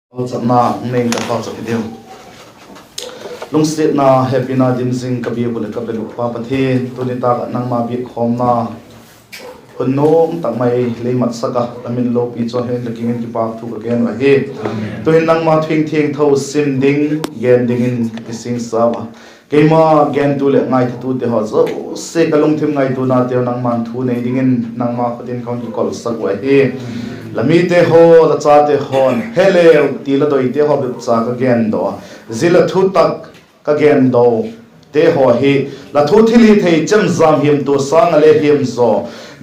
na neng ka pa chak deu lung sit na happy na dim sing ka bi ko le ka belu pa pathe to ni ta nang ma bi khom na hunnom tak mai le mat saka amin lo pi cho hen laking ki pa thu ka gen wa he to hin nang ma thing thing tho sim ding gen ding in ki sing sa wa ke ma gen tu le ngai thu te ho zo se ka lung thim ngai tu na te nang man thu nei ding in nang ma khatin khong ki kol sak wa he lami te ho la cha te hon hele ti la doi te ho bi cha ka gen do zila thu tak ka gen do te ho hi la thu thili thei chem zam him tu sang le him zo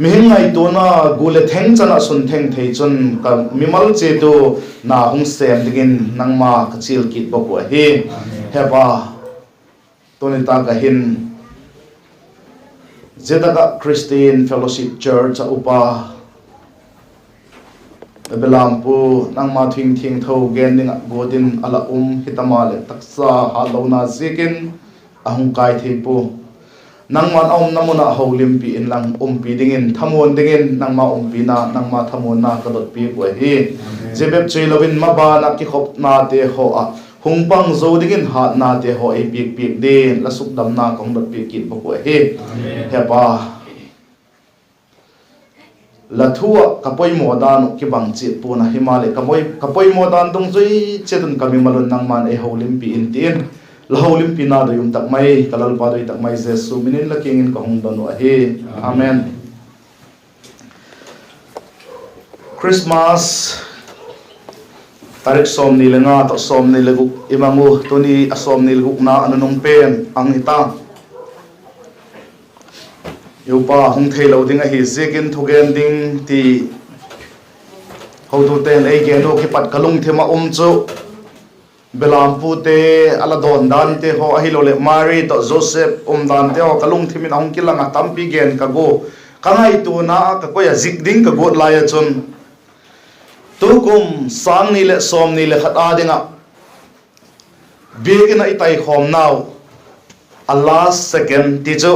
mi ngai tu na gule theng chana sun theng thei chun ka mimal che tu na hung sem digin nang ma ka chil kit bo ko hi heba to ni ta ka hin zeta Christian Fellowship Church upa belampu nang ma thing thing tho gen ning godin ala hitama le taksa halona zikin ahung kai thipu nang man namuna holim pi in lang pi dingin thamon dingin nang ma pi na nang ma thamon na ka dot pi ko hi jebeb chilovin ma ba na Kikhawp na te ho a hungpang zo dingin hat na te ho e pik pik de la suk dam na kong dot pi kin ko hi hepa la thua kapoi modan ki bang chi pu na himale kapoi modan dong zui chetun kami malun nang man e holim pi in tin la holim pi na do yum tak mai kalal pa do tak mai jesu minin la king in ka hong don wa he amen Khrismas tarik som ni lenga to som ni leguk imangu tuni asom ni leguk na anunong pen ang ita yupa hung thei lo ding a hi zekin thugen ding ti ho tu ten ei gen ho ki pat kalung thema chu belampu te ala don dan te ho a hi lo le Mary to Joseph dan te ho kalung thimin ong kilanga tampi gen ka go kangai tu na ka ko ya zik ding ka god la ya chun tu kum sang ni le som ni le khata dinga begina itai khom now a last second ti chu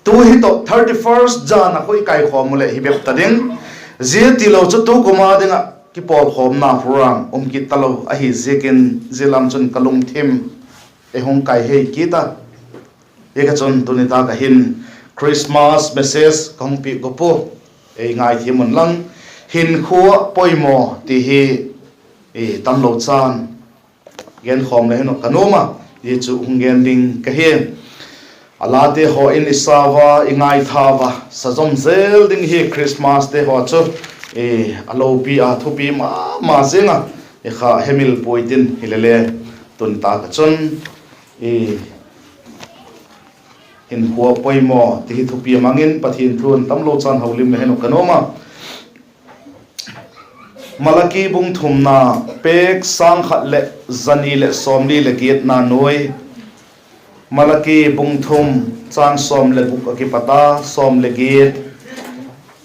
tu hi to 31st jan a koi kai khom le hi bep tading je ti lo chu tu kuma dinga ki pol khom na furang ki talo a hi zekin zilam chun kalung thim e hong kai he kita e ka chun tu ni ta ka hin Christmas message kong pi ko po e ngai thimun lang HINKHUA PAWIMAW ti hi e tam lo chan gen khom le no kanoma ye chu ungen ding ka he alate ho in isawa ingai thawa sajom zel ding hi Christmas te ho chu e alo pi a thupi ma zenga e kha hemil poitin hilele tun ta ka chun e HINKHUA PAWIMAW ti thupi mangin pathin thun tamlo chan holim le no kanoma malaki bung thumna pek sang khat le zani le somli le giat na noi malaki bung thum chang som le buk ki pata som le giat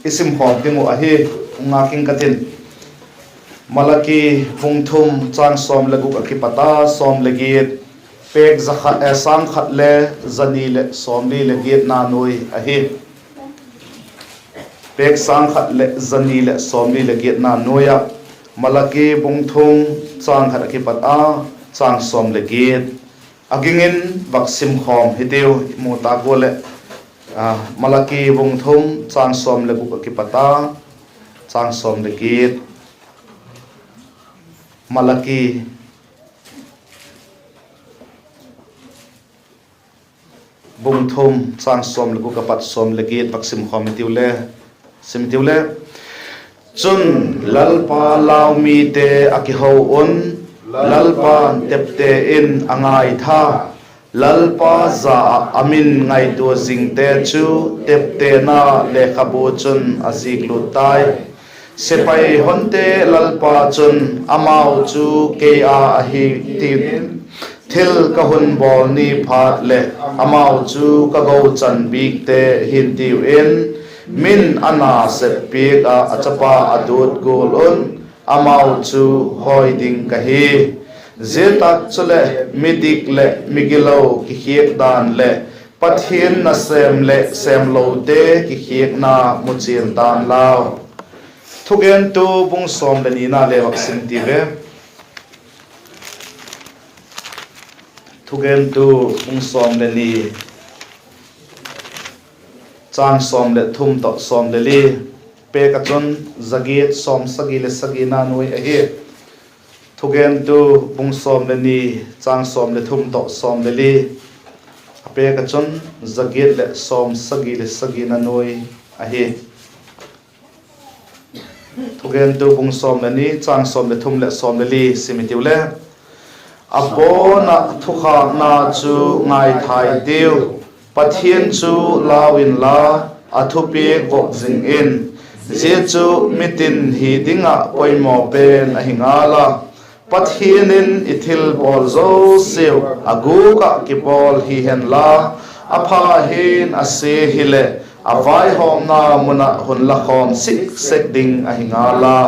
isim hok dingo a hi nga king katin malaki bung thum chang som le buk ki pata som le giat pek zakha sang khat le zani le somli le giat na noi a hi pek sang khat le zani le somli le giat na noya malaki bung thum chang khat ki pata chang som le giat agingin vaksim khom hiteu mota gole malaki bung thum chang som le buk ki pata chang som le giat malaki bung thum chang som le buk pat som le giat vaksim khom hiteu le simtiu le chun lalpa law mi te akiho on lalpa tepte in angai tha lalpa za amin ngai tu jingte chu tepte na le khabu chun asik lutai sepai honte lalpa chun amau chu ke a hi tin thil ka hun bol ni phat le amau chu ka go chan bik te hin tiu in min ana se pik a achapa adut golon amau chu hoi ding ka hi zetak chule midik le migilo ki khiek dan le pathin na sem lo de ki khiek na muchin dan lao thugen tu bung som le ni na le vaccine ti ve thugen tu bung som le ni chang som le thum to som le li pe ka chon zagi som sagi le sagi na noi a hi thugen tu bung som le ni chang som le thum to som le li pe ka chon zagi le som sagi le sagi na noi a hi thugen tu bung som le ni chang som le thum le som le li simitiu le apona thukha na chu ngai thai tiu pathian chu lawin la athupi ko jing in je chu mitin hi dinga poimo pen a hingala pathianin ithil bol zo seu agu ka ki bol hi hen la apha hin ase hile avai hom na muna hun la khom sik sek ding a hingala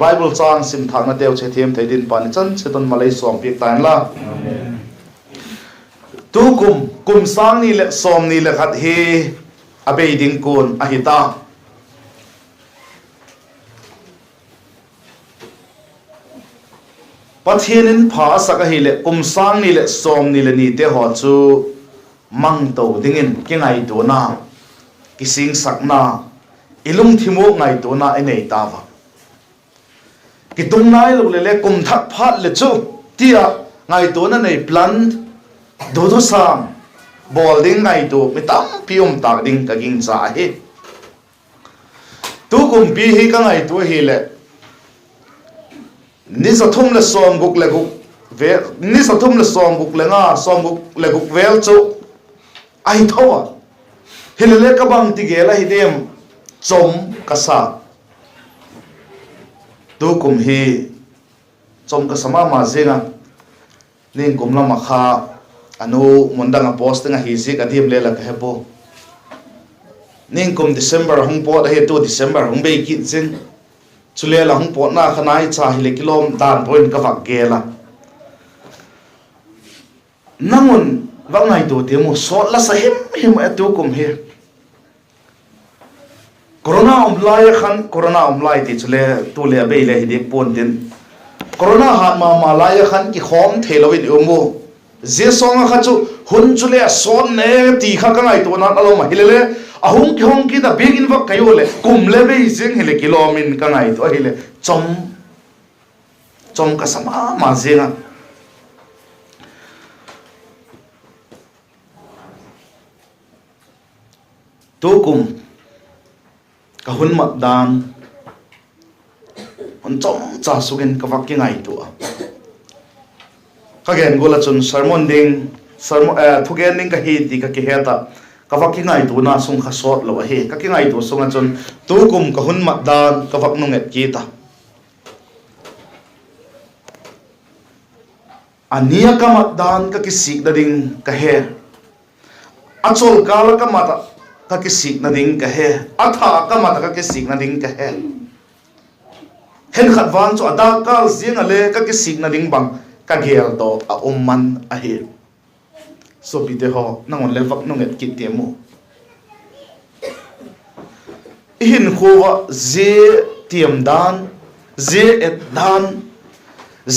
Bible chang sim thang na deu che thiam thei din pan chan che ton malai som pi tan la tu kum sang ni le som ni le khat hi abei ding kun a hita pathianin pha saka hi le kum sang ni le som ni le ni te ho chu mang to dingin ki ngai to na ki sing sak na ilung thimu ngai to na enei ta wa ki tung nai lo le kum thak phat le chu tia ngai to na nei plan do sam bol ding ngai to mi tam pium tak ding ka ging cha hi tu kum pi hi ka ngai to hi le ni sa thum le som guk le guk ve ni sa thum le som guk le nga som guk le guk vel chu ai thowa hi le ka bang ti ge la hi dem chom ka sa tu kum hi chom ka sama ma zenga ning kum la ma kha anu mundanga posting a hi zik adim le la ka hebo ning kum December hung po da he tu December hung be ki chen chule la hung po na khanai cha hi le kilom dan point ka vak ge la nangun wang ngai tu te mo so la sa him atu kum he corona omlai ti chule tu le be le hi de pon tin corona ha ma la ya khan ki khom thelowin umu je songa kha chu hun chule son ne ti kha ka ngai to na alo ma hilele ahung ki hong ki da big in vak kayo le kum le be jing hele kilomin ka ngai to hile chom ka sama ma zenga tu kum ka hun mat dan on chom cha sugen ka vak ki ngai to ka gen gola chun sermon ding sermon thugen ding ka hi ti ka ki heta ka vak ki ngai tu na sung kha sot lo he ka ki ngai tu sunga chun tu kum ka hun mat dan ka vak nung et ki ta ania ka mat dan ka ki sik da ding ka he achol kala ka mata ka ki sik na ding ka he atha ka mata ka ki sik na ding ka he hen khat van chu ada kal zinga le ka ki sik na ding bang ka gel do a man a he so bi de ho nangon le vak nong et ki te mo hin khuwa ze tiam dan ze et dan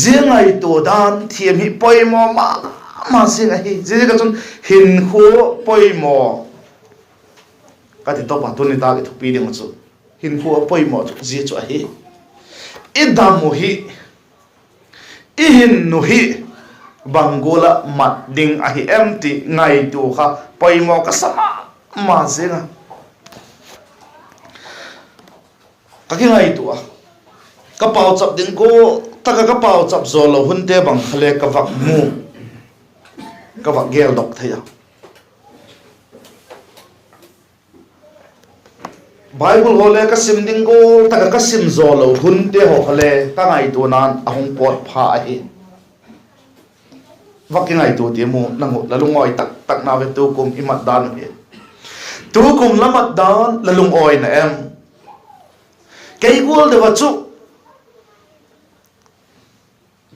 ze ngai to dan thiam hi poimo ma singa hi ze ka chon hin khu poimo ka ti to pa tu ni ta ki thupi ding chu hin khu poimo ze chu a hi idamu hi ihin nu hi bangola mat ding a hi empty ngai tu kha poimo ka sama ma zenga ka ki ngai tu a ka pau chap ding ko taka ka pau chap zolo hunte bang khale ka vak mu ka vak gel dok thaya Bible hole ka sim ding ko taka ka sim zolo hunte ho khale ka ngai tu nan ahung pot pha a hi vak ngai tu ti mu nangu lalungoi tak na ve tu kum imat dan he tu kum lamat dan lalungoi na em kay gol de wachu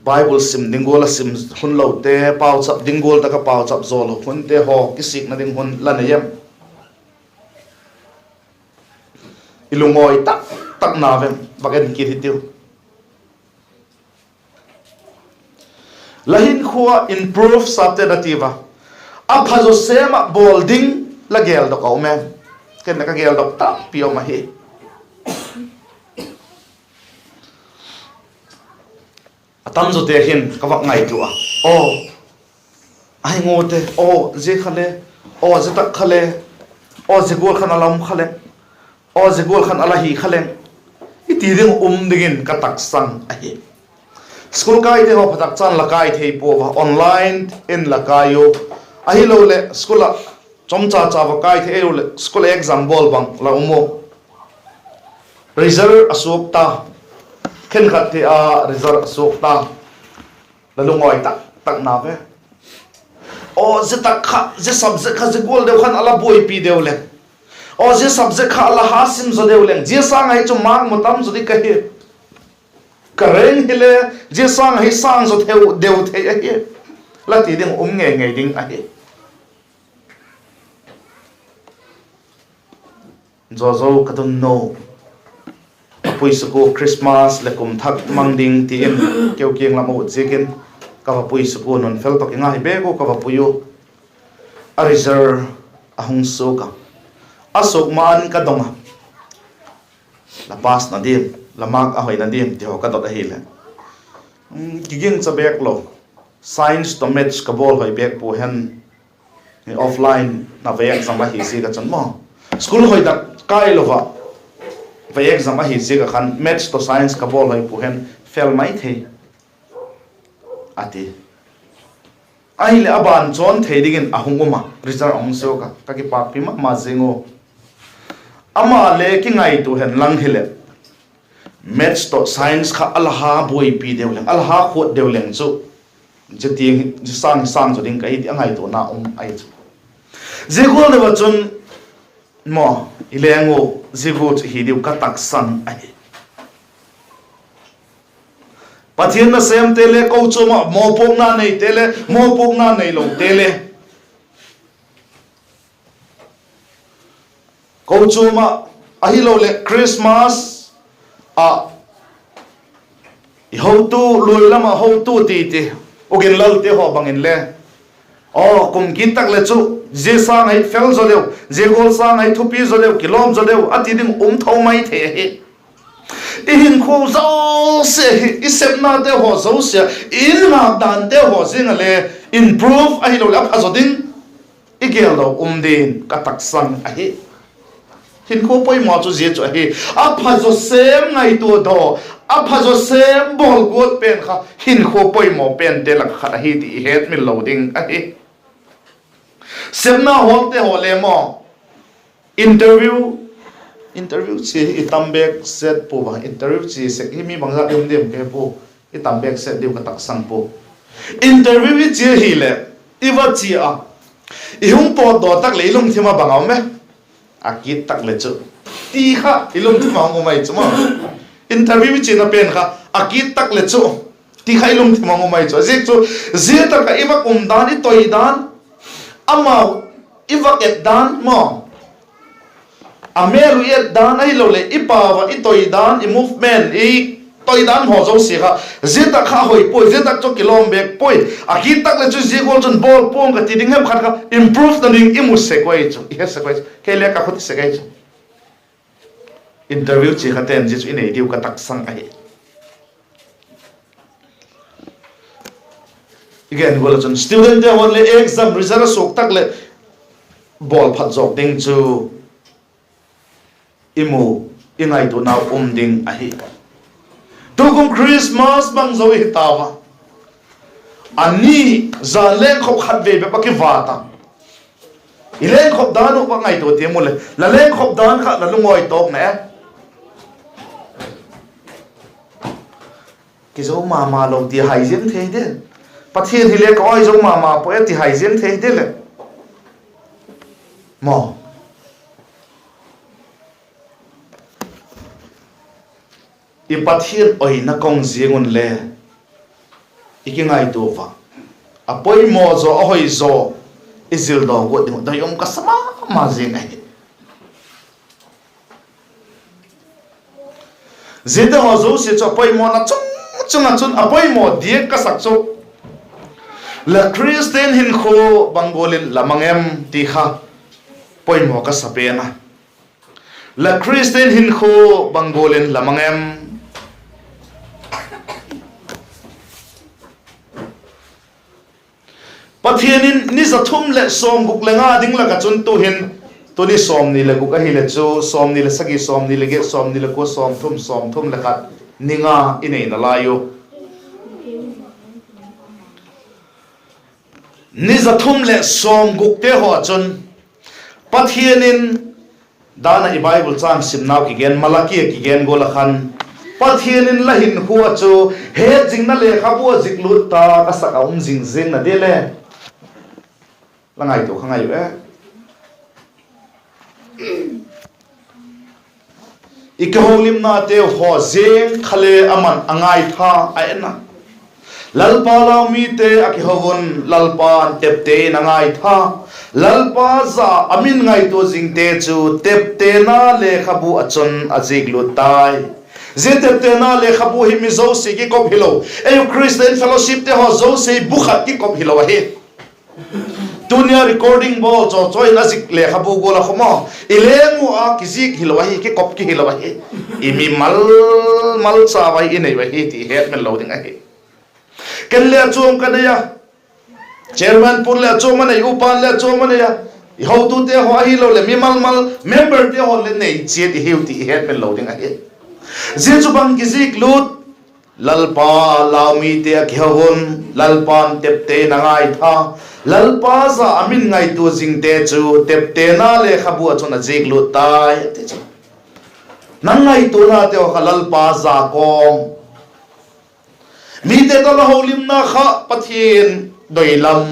Bible sim dingol sim hun lo te pau chap dingol ta ka pau chap zolo hun te ho kisik na ding hun la na yem ilungoi tak na vem bagen ki thitiu lahin HINKHUA improve subterativa aphazo sema bolding la gel do ko mem ken na ka gel do ta pio ma hi atam zo te hin ka wak ngai tu a o ai ngote o je khale o je tak khale o je gol khan alam khale o je gol khan ala hi khale iti ding dingin ka tak sang a hi school kai te ho phatak chan la kai thei po wa online in la kayo ahi lo le school a chomcha cha wa kai the lo le school exam bol bang la umo result asuk ta khen khat te a result asuk ta la lungoi tak na ve o je tak kha je subject kha je gol de khan ala boi pi de le o je subject kha ala hasim zo de le je sang ai chu mang motam zo di ka hi kareng hele je sang hi sang zo theu deu the a hi la ti ding nge ding a hi zo kadun no apui suku Christmas le kum thak mangding ti in keu kieng la mo jikin ka apui suku non fel to kinga hi be ko ka apuyu arizer ahung suka asok man ka donga la pas na dim lamak ahoy na dim ti ho ka dot hi le giging cha bek lo science to maths ka bol hoi bek pu hen offline na ve exam ba hi si ka chan mo school hoi dak kai lova ve exam ba hi si ka khan maths to science ka bol hoi pu hen fail mai the ati ai le aban chon the digin ahunguma result ong so ka ki pak pi ma zingo ama le ki ngai tu hen lang hile maths to science kha alha boi pi deuleng alha khot deuleng chu jeti sang zo ding kai ti angai to na ai chu jegol ne bachun mo ilengo jegot hi diu ka tak sang ai pathian na sem tele ko chu ma mo pok na nei tele mo pok na nei lo tele ko chu ma ahi lo le Christmas ho tu lui lama ho tu ti ogin lal te ho bangin le kum kin tak le chu je sang ai fel zo leu je gol sang ai thupi zo leu kilom zo leu ati ding thau mai the he in kho zo se isem na te ho zo se in na dan te ho sing le improve ai lo la pha zo ding igel lo din ka tak sang ai HINKHUA PAWIMAW chu je chu hi a pha zo sem ngai tu do a pha zo sem bol got pen kha HINKHUA PAWIMAW pen te lak kha hi ti het mi loading a hi sem na hol te ho le mo interview chi itambek set pu ba interview chi se hi mi bangza dem ke pu itambek set diu ka tak sang pu interview chi hi le iwa chi a i hung po do tak le lum thima bangaw me akit tak le chu ti kha ilum thima ngomai chuma interview chi na pen kha akit tak le chu ti kha ilum thima ngomai chu je chu je ta ka iwa kum dan I toi dan ama iwa et dan mo amelu et dan ai lo le ipa wa I toi dan I movement I toi dan ho zo si kha je ta kha hoi poi je ta chu kilom bek poi akit tak le chu je gol chun bol pong ka ti ding hem khat ka improve the ning imu se koi chu yes se koi ke le ka khoti se kai chu interview chi khaten je chu inei diu ka tak sang ai again gola chun student de hon le exam result sok tak le bol phat jok ding chu imu ingai tu na ding ai tu kum Christmas bang zo hi tawa ani za len khop khat ve be pa ki wata ilen khop dan u ngai tu te mu le la len khop dan kha la lungoi tok ne ki zo ma lo ti hai jem the de pathian hi le ko ai zo ma po ti hai jem the de le mo I pathian oi na kong zingun le ikingai tu wa apoi mo zo ahoi zo izil do go da yom ka sama ma zing ai zeda ho zo se cho poi mo na chung apoi mo die ka sak cho la Christian hin kho bangolin lamangem ti kha poimo ka sapena la Christian hin kho bangolin lamangem pathianin ni zathum le som guk lenga ding la ka chun tu hin tu ni som ni le guk a hi le chu som ni le sagi som ni le ge som ni le ko som thum le khat ninga inei na layo ni zathum le som guk te ho chun pathianin dana I Bible chang simnaw ki gen malaki ki gen gola khan pathianin la hin huwa chu he jingna le khabu jiklut ta ka saka jing jing na de le la ngai to khangai ikaholim na te ho jeng khale aman angai tha aena lalpa law mi te akihovon lalpa tepte nangai tha lalpa za amin ngai to jing te chu tepte na le khabu achon ajik lutai je tepte na le khabu hi mi zo si ki kop hilo e Christian fellowship te ho zo se bukhat ki kop hilo he dunia recording ball cho choi na zik le khabu gola khoma ilengu a kizik hilo hi ki kop ki hilo hi imi mal sa vai inei vai hi ti het men loading a hi ken le chom kanaya chairman pun le chom manai upan le chom manaya I ho tu te ho hi lo le mi mal member te ho le nei che ti heu ti het men loading a hi je chu bang kizik lut lalpa laumi te khewon lalpan tepte nangai tha lalpa za amin ngai tu jing te chu tepte na le khabu achona jik lut tai te chu nangai tu na te ho lalpa za kom mi te to la holim na kha pathin doilam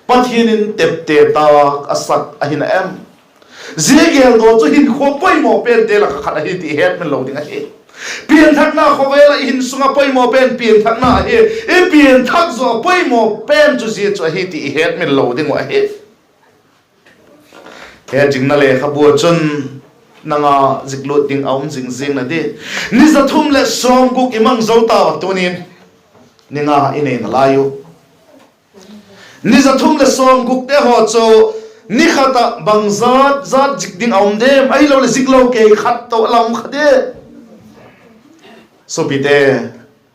pathinin tepte ta asak ahina em zigel do chu hin kho poi mo pen te la kha hi ti het men lo ding a hi pian thak na khowela in sunga poi mo pen pian thak na he e pian thak zo poi mo pen chu ji chu hi ti het men lo ding wa he he jing na le khabu chun nanga ziklut ding aum jing jing na de ni za thum le som guk imang zo ta tunin ninga inei na layo ni za thum le som guk te ho cho ni khata bangzat zat jik ding aum dem ai lo le ziklo ke khat to lam khade so bite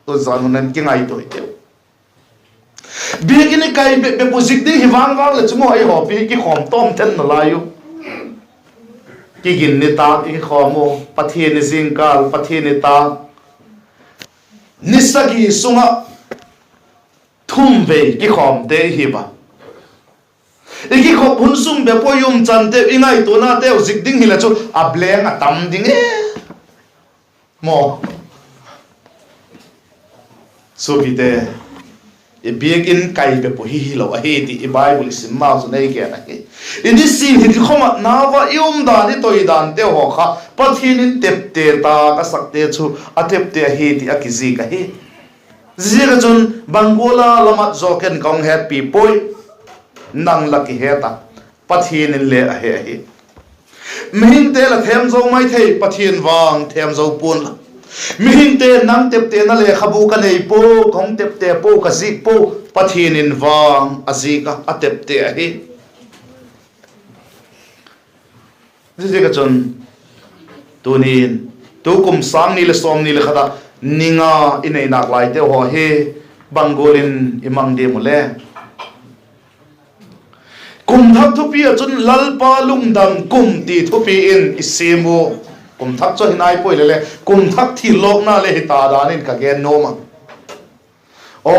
to zanunan ki ngai to ite bi ni kai be positive ding hiwang wang le chumo ai ho pi ki khom tom ten na layo ki gin ni ta ki khomo pathian ni jingkal pathian ni ta nisagi sunga thum ve ki khom te hi ba iki khop hun sum be poyum chan te ingai to na te zik ding hila chu ableng atam ding e mo so bite e biegin kai be po hi lo a he ti e Bible sim ma so nei ke na ke in this scene hi khoma nawa yum da ni toi dan te ho kha pathin in tep te ta ka sak te chu atep te he ti akizi ka he zira chun bangola lamat zoken kong happy poi nang laki heta pathin in le a he mihin te la them zo mai thei pathin wang them zo pun la mihin te nang tep te na le khabu ka nei po kong tep te po ka zik po pathin in wang azika atep te a he zika chun tunin tu kum sang ni le som ni le khada ninga inei nak lai te ho he bangolin imang de mule kum thak thupi chun lalpa lungdam kum ti thupi in isimu kum thak cho hinai poi le kum thak thi lok na le ta danin ka gen no ma o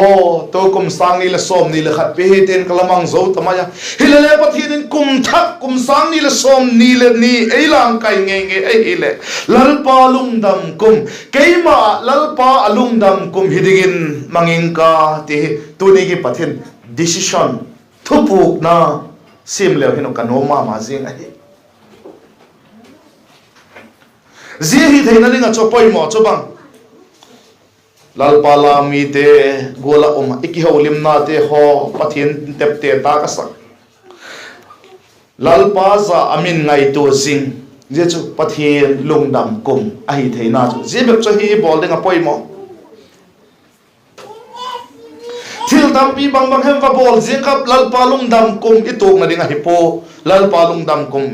to kum sang ni le som ni le khat pe ten kalamang zo tamaya hilale pathin kum thak kum sang ni le som ni le ni eilang kai nge ei hile lalpa lungdam kum keima lalpa alungdam kum hidigin mangingka ti tuni gi pathin decision thupuk na sim leo hino kanoma ma jing ai zi hi theina linga chopoi mo chobang lalpa la mi te gola oma iki holim na te ho pathin tep te ta ka sak lalpa za amin ngai to jing je chu pathin lungdam kum ai theina chu je bek cho hi bol denga poi mo thil tampi bang hem va bol jing kap lal palung dam kum ituk na ding a hipo lal palung dam kum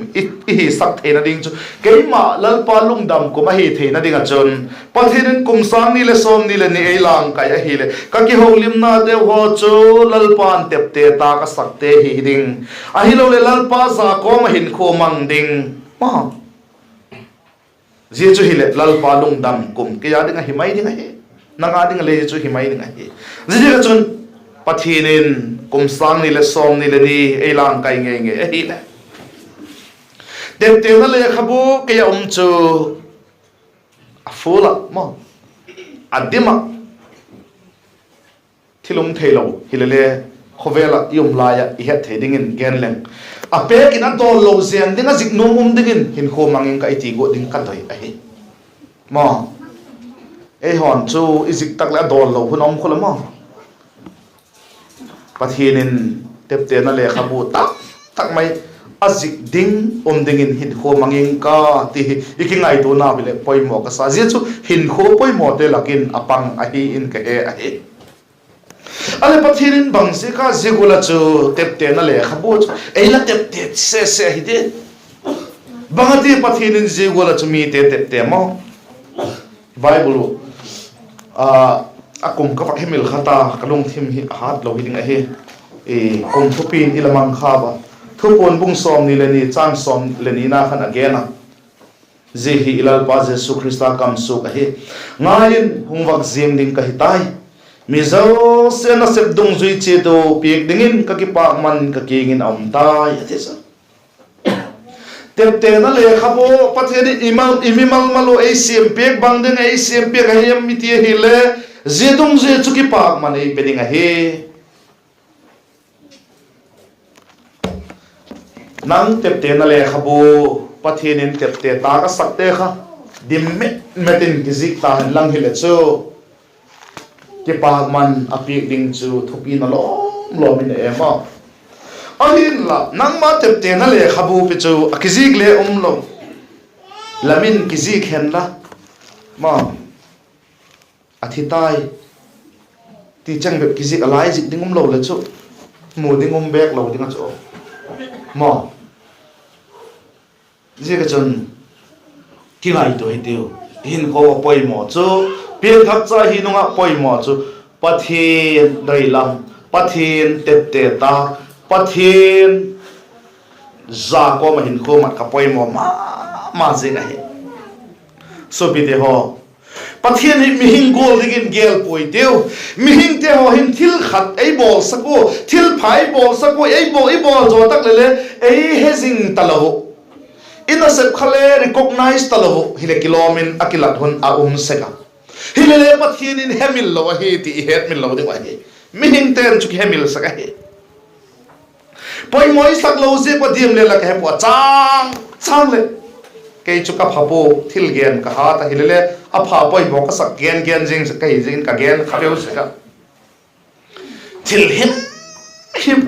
hi sak the na ding chu keima lal palung dam kum a hi the na ding a chon pathin kum sang ni le som ni le ni elang kai a hi le ka ki holim na de ho chu lal pan tep te ta ka sak te hi ding a hi lo le lal pa za ko ma hin kho mang ding ma ji chu hi le lal palung dam kum ke ya ding a hi mai ding a hi nanga ding le chu hi mai ding a hi ji ji ka chon pathinin kum sang ni le som ni le ni elang kai nge nge hi le te na le khabu ke ya chu afula mo adima thilum thelo hilele khovela yum la ya i het theding in genleng a pe kin an dol lo zen dinga jiknum dingin hin kho mangin ka iti go ding ka doi a hi mo e hon chu izik tak la dol lo hunom khola mo pathinin tepte na le khabu tak mai azik ding dingin hin kho mangin ka ti ikingai tu na bile poimo ka sa je chu hin kho poimo te lakin apang a hi in ka e a hi ale pathinin bang se ka zigula chu tepte na le khabu eila tepte se hi de bangati pathinin zigula chu mi te tepte mo bible akum ka pakhemil khata kalung thim hi hat lo hiding a he e kom thupin ilamang khaba thupon bung som ni leni chang som leni na khan agena je hi ilal pa jesu christa kam su ka he ngain hungwak zing ding ka hitai mizo se na sep dung zui che do piek dingin ka ki pa man ka kingin am tai atesa tep te na le khabo patheni imimal malo ei sim piek bang ding ei sim piek hayam miti hi le zedung ze chuki pak man ei peding a he nang tepte na le khabu pathinin tepte ta ka sakte kha dim metin gizik ta lang hile chu ki pak man api ding chu thupi na lo min e ma ahin la nang ma tepte na le khabu pe chu akizik le lo lamin kizik hen la ma athitai ti chang be kizik alai zik ding lo le chu mu ding bek lo ding a chu ma je ka chon ki ngai to hi teu hin ko poi mo chu pien thak cha hi nunga poi mo chu pathin dai lam pathin tepte ta pathin za ko ma hin ko mat ka poi mo ma je ga he so bi de ho pathin hi mihing gol digin gel poi teu mihing te ho hin thil khat ei bol sako thil phai bol sako ei bol zo tak le ei hezing talo ina sep khale recognize talo hile kilomin akilat hon a seka hilele pathin in hemil lo hi ti het mil lo de wa hi mihing ten chu hemil saka hi poi moi sak lo je pa dim le la ka he po chang le ke chu ka phapo thil gen ka ha ta hilele a pha poi mo ka sak gen jing sa kai jing ka gen khabeu seka thil him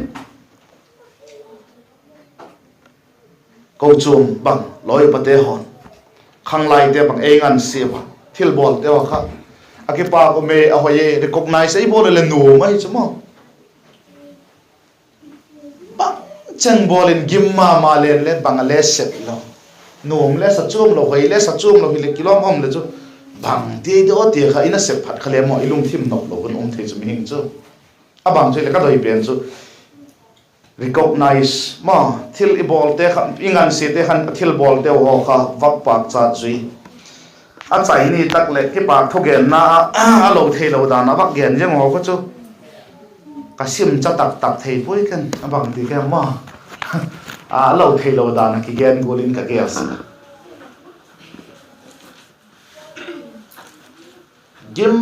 câu chùm bằng lối bát tê hòn khang lai tê bằng ai ngăn xì bằng thil bol tê wa khắc akipa ko me ahoye recognize ai bol le nu mai chumo bang chang bolin gimma ma len bang le set lo num le sa chum lo hoi le sa chum lo hile kilom om le chu bang te do te kha ina sep phat khale mo ilung thim nok lo kon thei chu ming chu abang chu le ka doi pen chu recognize ma thil I bol te khan ingan se te khan thil bol te ho kha vak pak cha chui a chai ni tak le ki pak thogen na a lo thei lo da na vak gen jeng ho ko chu ka sim cha tak thei pui kan abang ti ke ma a lo thei lo da na ki gen golin ka ges gim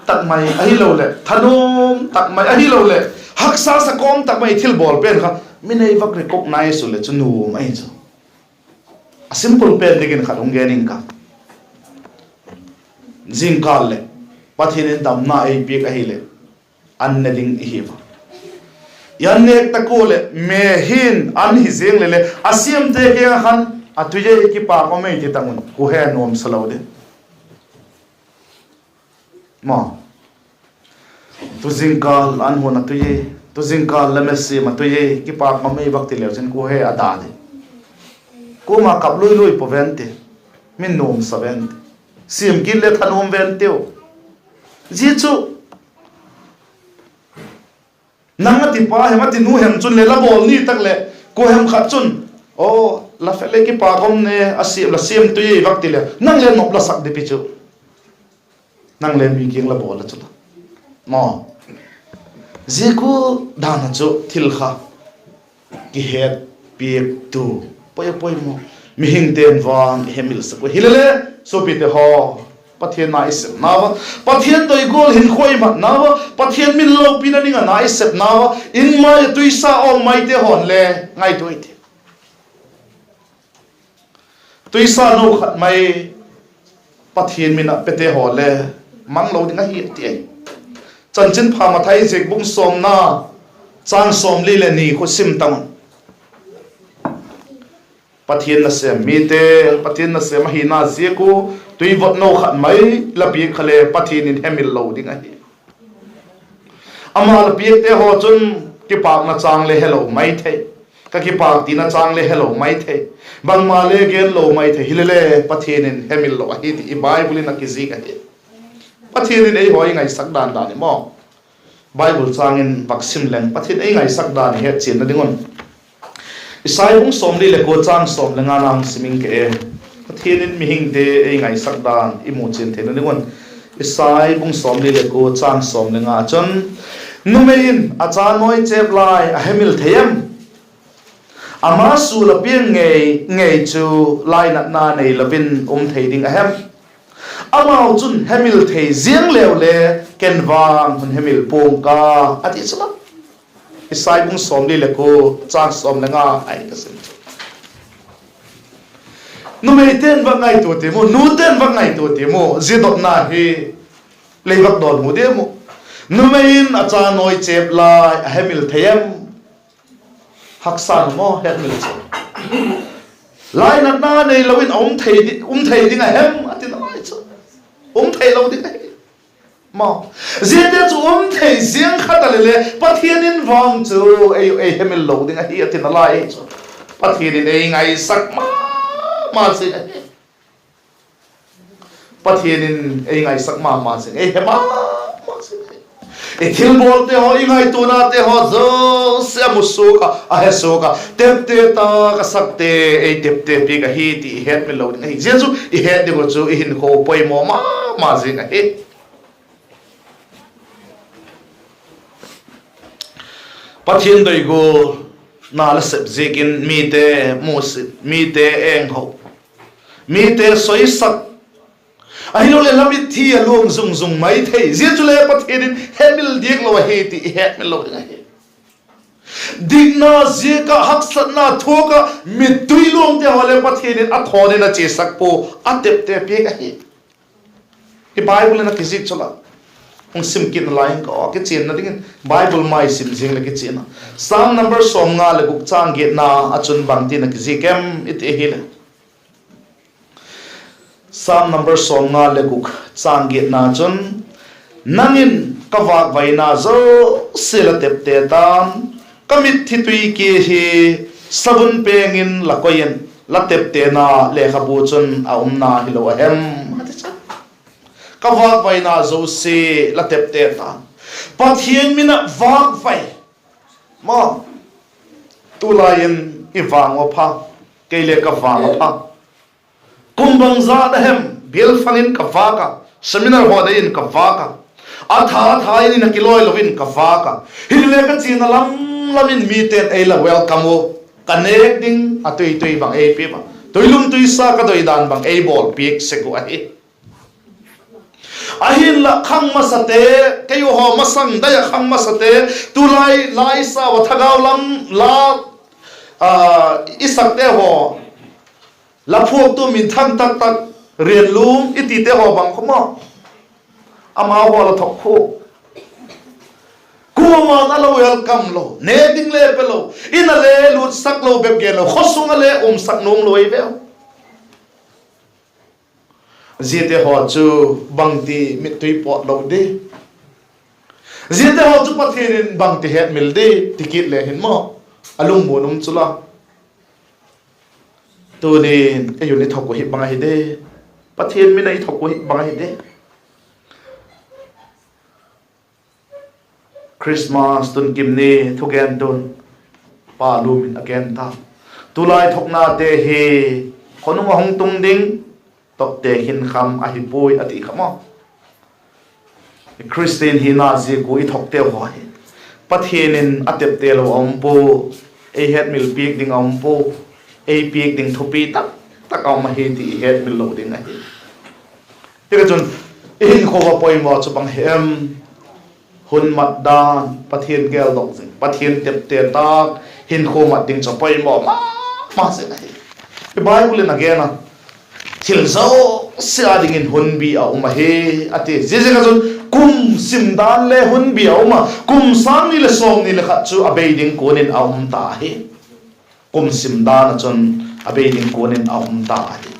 tak mai ai lo le thanum tak mai ai lo le haksa sa kom tak mai thil bol pen kha minei vak recognize le chunu mai chu a simple pen digin khatung gening ka jingkal le pathin dam na ai pik a hi le an neding hi ba yan nek ta ko le me hin an hi jeng le asiam te ke khan atuje ki pa ko mai ti tangun ku he nom salo de ma tu jingkal an hona tu ye tu jingkal lamesi ma tu ye ki pak ma mei bak ti le chen ko he ada de ko ma kap lui lui po vente min nom sa vente sim gil le thanom vente o ji chu nang ti pa he ma ti nu hem chun le la bol ni tak le ko hem khat chun o la fe le ki pa kom ne asim la sim tu ye bak ti le nang le nop la sak de pi chu nang le mi king la bol la chu mo ziku dana chu thil kha ki het pi tu poi poi mo mi hing ten wang hemil sa ko hilale so pi te ho pathian na isep nawa pathian doi gol hin khoi mat nawa pathian min lo pin ani nga na isep nawa in mai tuisa ong mai te hon le ngai toi te tuisa no khat mai pathian min a pete ho le mang lo ding a hi ti chan chin pha ma thai jek bung som na chang som li le ni khu sim tam pathian na se mi te pathian na se ma hi na je ku tui vot no khat mai la pi khale pathian in hemil lo ding a hi ama la pi te ho chun ki pak na chang le hello mai the ka ki pak ti na chang le hello mai the bang ma le gen lo mai the hilele pathian in hemil lo a hi ti bible na ki zi ka hi pathian in ei hoi ngai sak dan dan mo bible chang in baksim leng pathian ei ngai sak dan he chin na dingon isai bung som li le ko chang som le nga nang siming ke pathian in mi hing de ei ngai sak dan i mu chin the na dingon isai bung som li le ko chang som le nga chon numein acha noi chep lai a hemil theyam ama su la piang ngei chu lai na na nei lovin thei ding a hem amao chun hemil thei ziang leo le ken wang hun hemil pong ka ati chuma isai bung som li le ko chang som le nga ai ka sim nu mei ten wa ngai to te mo nu ten wa ngai to te mo zidot na hi le wak don mu de mo nu mein acha noi chep lai hemil theyam haksan mo hemil chep lai na na nei lovin thei ding a hem ati na mai chu thei lo ding ai mo zete chu thei ziang khata le pathian in wang chu ei hemil lo ding ai ati na lai chu pathian in ei ngai sak ma se pathian in ei ngai sak ma se ei hema ma se e thil bol te ho i ngai tu na te ho zo se musu ka a he so ka tep te ta ka sak te ei tep te pi ka hi ti het me lo ding ai je chu i het de go chu i hin ko poi mo ma se ka he pathian doi go na la sep zekin mi te mus mi te eng ho mi te soi sak ai lo le lamit thi along zung mai thei je chu le pathian hemil diek lo he ti het me lo ding ai digna je ka haksat na thoka mi tui long te hole pathian a thone na che sak po a tep te pe ka hi ki bible na ki zik chola ong sim kin line ko ke chen na ding bible mai sim jing le ki chen psalm number som nga le guk chang ge na achun bang ti na ki zikem it e hile psalm number som nga le guk chang ge na chun nangin kawak vai na zo sila tep te tan kamit thi tui ke hi sabun pengin lakoyen la tep te na le khabu chun a na hilo hem kawak vai na zo se la tep te ta pathian mina wak vai ma tu lain i wang wa pha ke le ka wang wa pha kumbang za da hem bil fangin ka wa ka seminar ho da in ka wa ka a tha in na kiloi lovin ka wa ka hile ka chin lam lamin mi ten ei la welcome o connecting atui bang ei pe ba toilum tui sa ka doi dan bang ei bol pik se ko ai ahin la khang masate kayo ho masang daya khang masate tu lai sa wa thagaw lam la isak te ho la phok tu min thang tak rian lum iti te ho bang khomo ama ho la thok kho kuma na lo welcome lo ne ding le pe lo ina le lut sak lo beb ge lo khosung le sak nong lo i ve zete ho chu bangti mit tui pot lo de Zia te ho chu pathian bang te het mil de tikit le hin mo alung mo num chula tu ni e yun ni thok ko hi bang hi de pathian mi nai thok ko hi bang hi de Khrismas tun kim ni thugen tun pa lumin again ta tulai thokna te he khonung hong tung ding tok te hin kham a hi pui ati khamo Christian hi na ji ko I thok te ho hi pathienin atep te lo ompo e het mil pik ding ompo e pik ding thupi tak tak au ma he ti het mil lo ding a hi te ka chun HINKHUA PAWIMAW chu bang hem hun mat dan pathien gel dok jing pathien tep te tak HINKHUA mat ding cha PAWIMAW ma se na hi Bible in again thil zo sia ding in hun bi a uma he ate je je ka chun kum sim dan le hun bi a uma kum sang ni le som ni le khat chu abei ding konin a ta he kum sim dan chun abei ding konin a ta he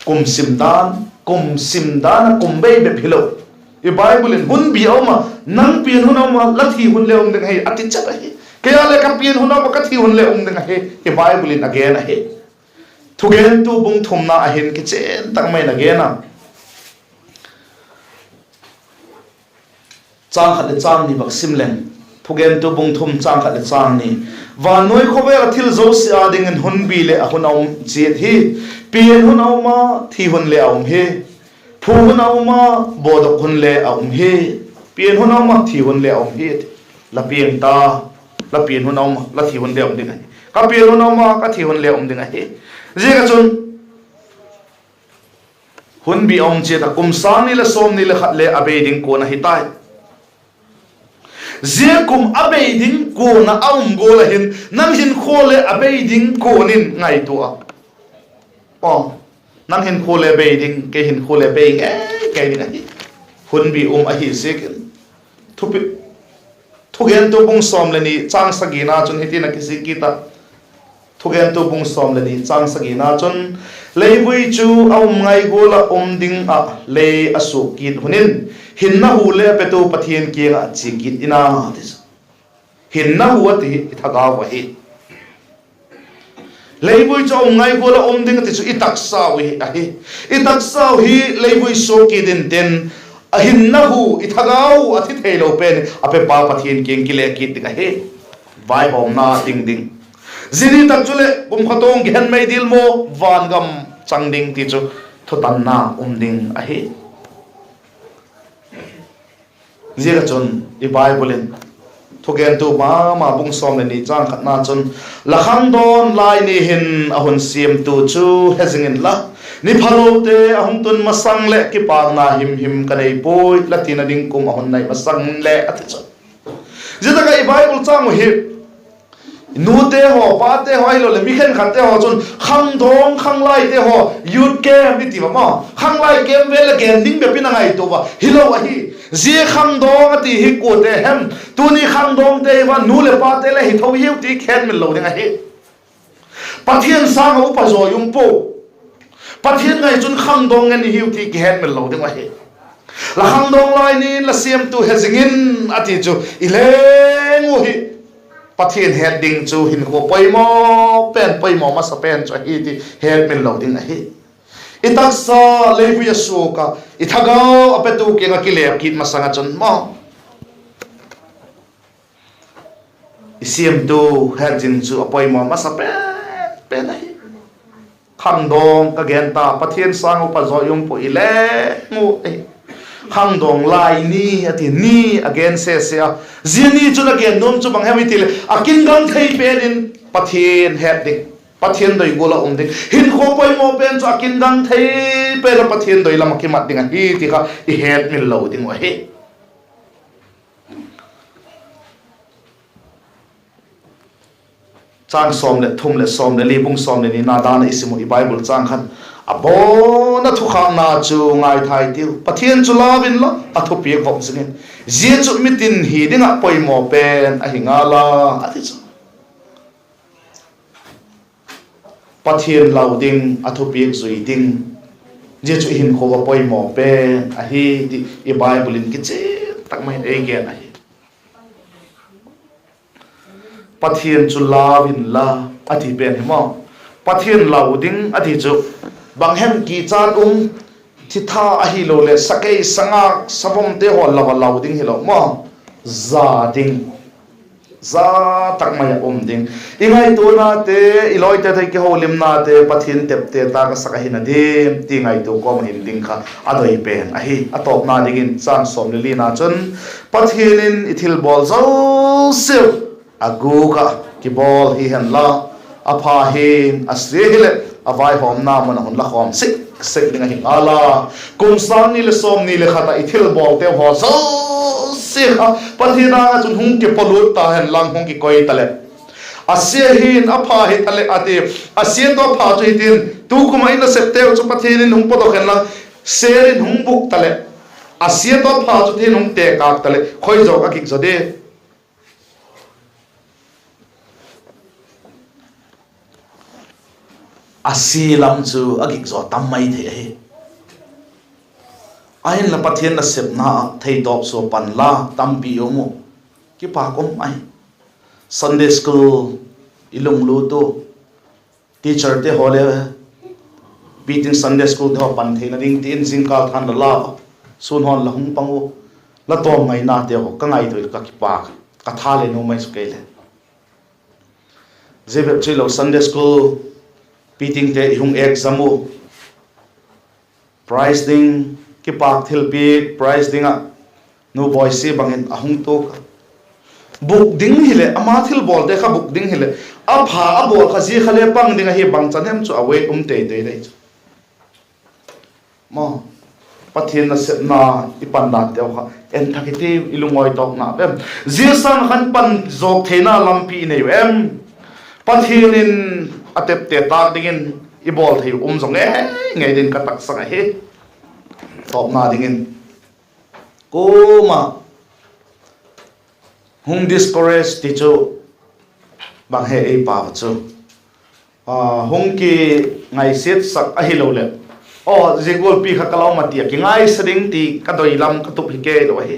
kum sim dan kum bei be philo e Bible in hun bi a uma nang pian hun a uma lathi hun le ding he ati cha he kaya le ka pian hun a ka thi hun le ding he e Bible in again he thugen tu bung thumna a hin ki chen tak mai na ge na chang khat le chang ni bak sim leng thugen tu bung thum chang khat le chang ni wa noi khobe a thil zo sia ding in hun bi le a hun aum chet hi pian hun aum ma thi hun le aum he phu hun aum ma bodok hun le aum he pian hun aum ma thi hun le aum he la pian ta la pian hun aum la thi hun le aum ding ka pian hun aum ma ka thi hun le aum ding he je ka chun hun bi om che ta kum sang ni le som ni le khat le abei ding ko na hi tai je kum abei ding ko na aum go la hin nam hin kho le abei ding ko nin ngai tu a nam hin kho le abei ding ke hin kho le abei ke ni hi hun bi a hi se ken thupi thugen to bung som le ni chang sagina chun hiti na kisi kita thugen tu bung som le ni chang sagi na chun leibui chu aum ngai gola ding a le asu kit hunin hin na hu le petu pathian ki a chi kit ina this hin na hu ati thaga wa hi leibui chu aum ngai gola ding ati chu itak sa wi a hi itak sa hi leibui so ki din ten a hin na hu ithagau athi thelo pen ape pa pathian ki le kit ga he vai bom na ding ding zini tak chule kum khatong gen mai dil mo van gam changding ti chu thotan na ding a hi zira chun I Bible in thogen tu ma bung som le ni chang khat na chun la khang don lai ni hin a hun sim tu chu hezing in la ni phalo te a hung tun masang le ki pa na him kanai poi latina ding kum a hun nai masang le ati chu zita ka I Bible chang hi nu te ho pa te ho ai lo le mi khen khat te ho chun khang dong khang lai te ho youth kem ni ti ba ma khang lai kem ve la gen ding be pina ngai to ba hilo a hi je khang dong ati hi ko te hem tu ni khang dong te wa nu le pa te le hi tho hiu ti khen min lo ding a hi pathian sang u pa zo yum po pathian ngai chun khang dong ani hiu ti khen min lo ding a hi la khang dong lai ni la siam tu hezingin ati chu ileng u hi pathian het ding chu HINKHUA PAWIMAW pen PAWIMAW ma sa pen chu hi ti het min lo ding a hi itak sa leibu ya su ka ithagau apetu ke nga kile kit masanga chon mo isim tu het jin chu PAWIMAW ma sa pen a hi khang dong ka gen ta pathian sang u pa zo yum po ile mu khang dong lai ni ati ni again se zini chu na gen nom chu bang hemi til akin gang thei pen in pathian het ding pathian doi gola ding HINKHUA PAWIMAW pen chu akin gang thei pe la pathian doi lam ki mat ding hi ti ka I het min lo ding wa he chang som le thum le som le li bung som le ni na da na isimu I Bible chang khan abona thu khang na chu ngai thai tiu pathian chu lavin lo athu pi vong singin je chu mitin hi dinga PAWIMAW pen a hinga la ati chu pathian lauding athu pi zui ding je chu HINKHUA PAWIMAW pen a hi ti i Bible in ki che tak mai e gen a hi pathian chu lawin la ati pen mo pathian lauding ati chu banghem ki chan thi tha a hi lo le sakai sanga sabom te hol lawa lauding hi lo mo za ding za tak mai ding ingai to na te iloi te thai ki holim na te pathin tep te ta ka saka hin dim ti ngai to ko hin ding kha adoi pen a hi atop na dingin chan som li na chun pathinin ithil bol zo se agu ka ki bol hi han la apha hin asrele avai hom na man hon la khom sik sik ding hi ala kum sang ni le som ni le khata ithil bol te ho zo se pathina chun hung ke polut ta hen lang hung ki koi tale asia hin apha hi tale ate asia to pha chu tin tu kuma ina septe chu pathinin hung podo khen lang serin hung buk tale asia to pha chu tin hung te ka tale khoi jo ka kik jode asilam chu agik zo tamai the hi ain la pathian na sep na thei top so pan la tampi omo ki pa kom ai Sunday school ilung lu to teacher te hole beating Sunday school tho pan thei na ding tin jing kal than la sun hon la hung pangu la tom ngai na te ho ka ngai to ka ki pa ka tha le no mai su ke le jebe chilo Sunday school beating te hung examu prize ding ki pak thil pi prize dinga no voice bangin ahung to book ding hile ama thil bol de kha book ding hile a pha a bol kha ji khale pang dinga hi bang chanem chu away te te dei mo pathian na se na ipan na te kha en thakiti ilungoi tok na bem zilsan khan pan jok thena lampi nei em pathian in atep te ta dingin I bol thei jong ngai din ka tak sanga he top na dingin ko ma hung discourage ti chu bang he ei pa chu hung ki ngai set sak a hi lo le o jegol pi kha kalaw ma ti ki ngai sading ti ka doi lam ka tup hi ke lo he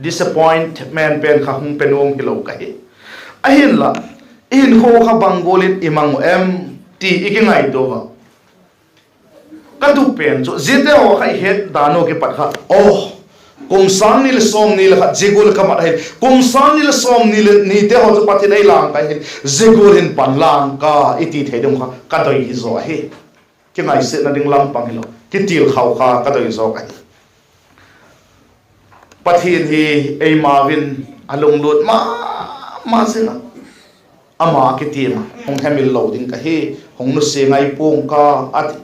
disappointment pen kha hung penom hi lo ka he a hin la in ho kha bangolin imang em ti ikingai do wa ka tu pen chu zite ho khai het dano ke pat kha oh kum sang ni le som ni le kha jigul ka mat hai kum sang ni le som ni le ni te ho chu pathi nei lang ka hin jigul hin pan lang ka iti theidum kha ka doi hi zo he ki ngai se na ding lam pang hi lo ki til khaw kha ka doi zo ka pathin hi ei mawin alung lut ma singa ama ki tim hong hemil loading ka hi hong nu se ngai pung ka at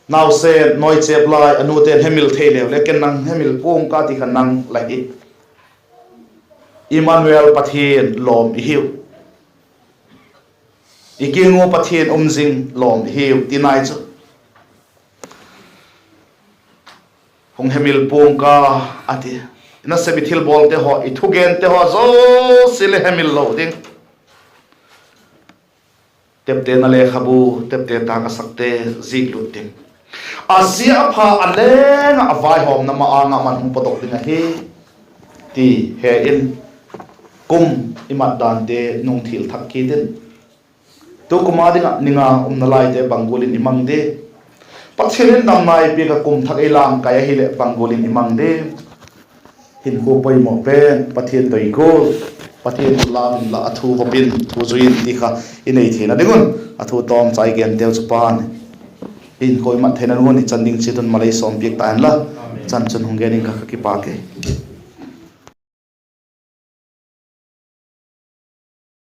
now se noi chep lai anu ten hemil thele le ken nang hemil pung ka ti khan nang lai Emmanuel pathin lom hiu ikingo pathin umjing lom hiu tinai chu hong hemil pung ka ati na se bithil bol te ho ithugen te ho zo sile hemil loading tepte na le khabu tepte ta ka sakte zik luting asia pha aleng avai hom na ma anga man hum podok dinga he ti he in kum imat dan de nong thil thak ki den to kuma dinga ninga na lai te bangolin imang de pathirin nam nai pe ka kum thak elang ka ya hile bangolin imang de HINKHUA PAWIMAW pen pathin doi go pathin lam la athu hopin thu zuin ti kha inei thena dingun athu tom chai gen teu chupan in koi ma thena ngon ni chanding chitun malai som pik tan la chan chun hungen ka ki pa ke